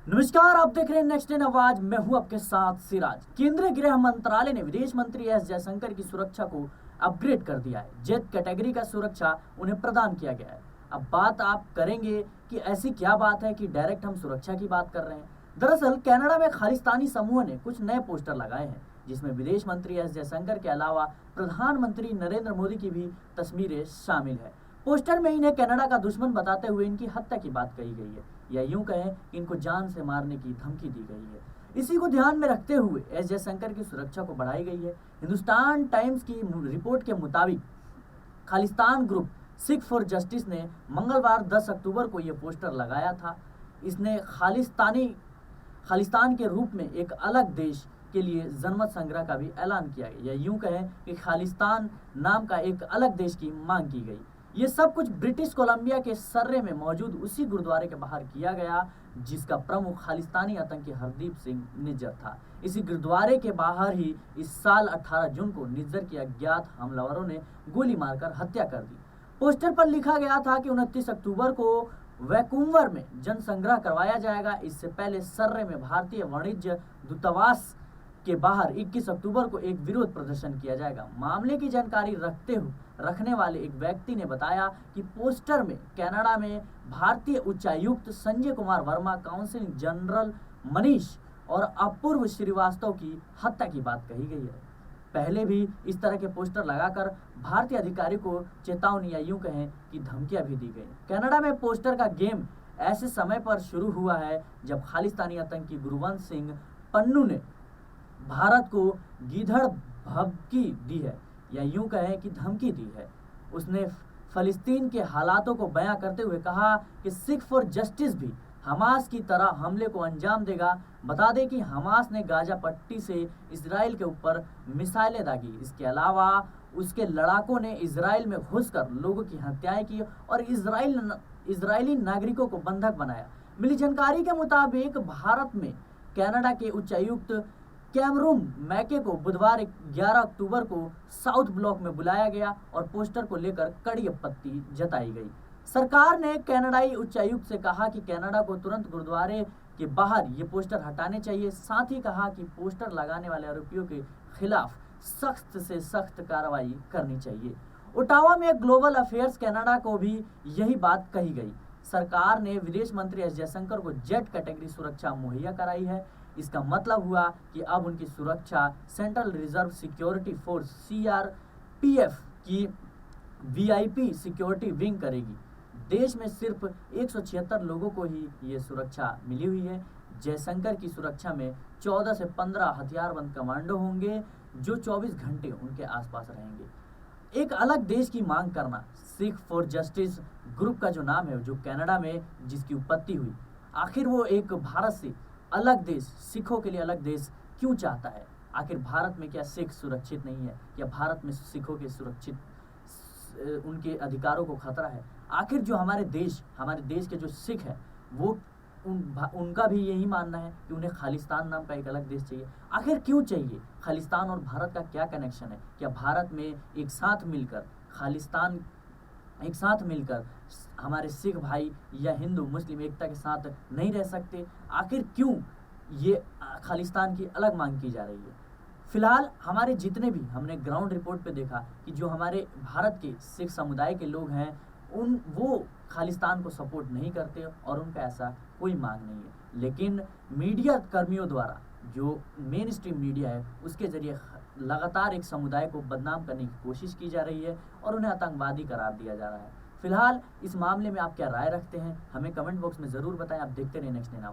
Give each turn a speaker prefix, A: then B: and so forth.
A: नमस्कार, आप देख रहे हैं नेक्स्ट इन आवाज। मैं हूं आपके साथ सिराज। केंद्रीय गृह मंत्रालय ने विदेश मंत्री एस जयशंकर की सुरक्षा को अपग्रेड कर दिया है। जेट कैटेगरी का सुरक्षा उन्हें प्रदान किया गया है। अब बात आप करेंगे कि ऐसी क्या बात है कि डायरेक्ट हम सुरक्षा की बात कर रहे हैं। दरअसल कनाडा में खालिस्तानी समूह ने कुछ नए पोस्टर लगाए हैं जिसमें विदेश मंत्री एस जयशंकर के अलावा प्रधानमंत्री नरेंद्र मोदी की भी तस्वीरें शामिल है। पोस्टर में इन्हें कनाडा का दुश्मन बताते हुए इनकी हत्या की बात कही गई है, या यूं कहें इनको जान से मारने की धमकी दी गई है। इसी को ध्यान में रखते हुए एस जयशंकर की सुरक्षा को बढ़ाई गई है। हिंदुस्तान टाइम्स की रिपोर्ट के मुताबिक Khalistan group Sikh for justice ने मंगलवार 10 अक्टूबर को यह पोस्टर लगाया था। इसने खालिस्तान के रूप में एक अलग देश के लिए जनमत संग्रह का भी ऐलान किया गया, या यूं कहें कि खालिस्तान नाम का एक अलग देश की मांग की गई। ये सब कुछ ब्रिटिश कोलंबिया के सर्रे में मौजूद उसी गुरुद्वारे के बाहर किया गया जिसका प्रमुख खालिस्तानी आतंकी हरदीप सिंह निज्जर था। इसी गुरुद्वारे के बाहर ही इस साल 18 जून को निज्जर के अज्ञात हमलावरों ने गोली मारकर हत्या कर दी। पोस्टर पर लिखा गया था कि 29 अक्टूबर को वैंकूवर में जनसंग्रह करवाया जाएगा। इससे पहले सर्रे में भारतीय वाणिज्य दूतावास के बाहर 21 अक्टूबर को एक विरोध प्रदर्शन किया जाएगा। मामले की जानकारी रखने वाले एक व्यक्ति ने बताया कि पोस्टर में कनाडा में भारतीय उच्चायुक्त संजय कुमार वर्मा, काउंसिल जनरल मनीष और अपूर्व श्रीवास्तव की हत्या की बात कही गई है। पहले भी इस तरह के पोस्टर लगाकर भारतीय अधिकारी को चेतावनी या यूं कहें कि धमकियां भी दी गई। कनाडा में पोस्टर का गेम ऐसे समय पर शुरू हुआ है जब खालिस्तानी आतंकी गुरवंश सिंह पन्नू ने भारत को गीधड़ भभकी दी है, या यूं कहें कि धमकी दी है। उसने फलस्तीन के हालातों को बयां करते हुए कहा कि सिख फॉर जस्टिस भी हमास की तरह हमले को अंजाम देगा। बता दें कि हमास ने गाजा पट्टी से इजराइल के ऊपर मिसाइलें दागी। इसके अलावा उसके लड़ाकों ने इजराइल में घुसकर लोगों की हत्याएं की और इजरायली नागरिकों को बंधक बनाया। मिली जानकारी के मुताबिक भारत में कनाडा के उच्चायुक्त कैमरून मैके को बुधवार 11 अक्टूबर को साउथ ब्लॉक में बुलाया गया और पोस्टर को लेकर कड़ी आपत्ति जताई गई। सरकार ने कनाडाई उच्चायुक्त से कहा कि कनाडा को तुरंत गुरुद्वारे के बाहर ये पोस्टर हटाने चाहिए। साथ ही कहा कि पोस्टर लगाने वाले आरोपियों के खिलाफ सख्त से सख्त कार्रवाई करनी चाहिए। ओटावा में ग्लोबल अफेयर्स कनाडा को भी यही बात कही गई। सरकार ने विदेश मंत्री एस जयशंकर को जेट कैटेगरी सुरक्षा मुहैया कराई है। इसका मतलब हुआ कि अब उनकी सुरक्षा central reserve security force CRPF की VIP सिक्योरिटी विंग करेगी। देश में सिर्फ 176 लोगों को ही ये सुरक्षा मिली हुई है। जयशंकर की सुरक्षा में 14 से 15 हथियारबंद कमांडो होंगे जो 24 घंटे उनके आसपास रहेंगे। एक अलग देश की मांग करना, सिख फॉर जस्टिस ग्रुप का जो नाम है, जो कनाडा में जिसकी उत्पत्ति हुई, आखिर वो एक भारत से अलग देश, सिखों के लिए अलग देश क्यों चाहता है? आखिर भारत में क्या सिख सुरक्षित नहीं है? या भारत में सिखों के सुरक्षित उनके अधिकारों को खतरा है? आखिर जो हमारे देश के जो सिख है वो उनका भी यही मानना है कि उन्हें खालिस्तान नाम का एक अलग देश चाहिए। आखिर क्यों चाहिए? खालिस्तान और भारत का क्या कनेक्शन है? क्या भारत में एक साथ मिलकर हमारे सिख भाई या हिंदू मुस्लिम एकता के साथ नहीं रह सकते? आखिर क्यों ये खालिस्तान की अलग मांग की जा रही है? फिलहाल हमारे जितने भी हमने ग्राउंड रिपोर्ट पे देखा कि जो हमारे भारत के सिख समुदाय के लोग हैं वो खालिस्तान को सपोर्ट नहीं करते और उनका ऐसा कोई मांग नहीं है। लेकिन मीडिया कर्मियों द्वारा, जो मेन स्ट्रीम मीडिया है, उसके जरिए लगातार एक समुदाय को बदनाम करने की कोशिश की जा रही है और उन्हें आतंकवादी करार दिया जा रहा है। फिलहाल इस मामले में आप क्या राय रखते हैं, हमें कमेंट बॉक्स में ज़रूर बताएं। आप देखते रहिए नेक्स्ट इन।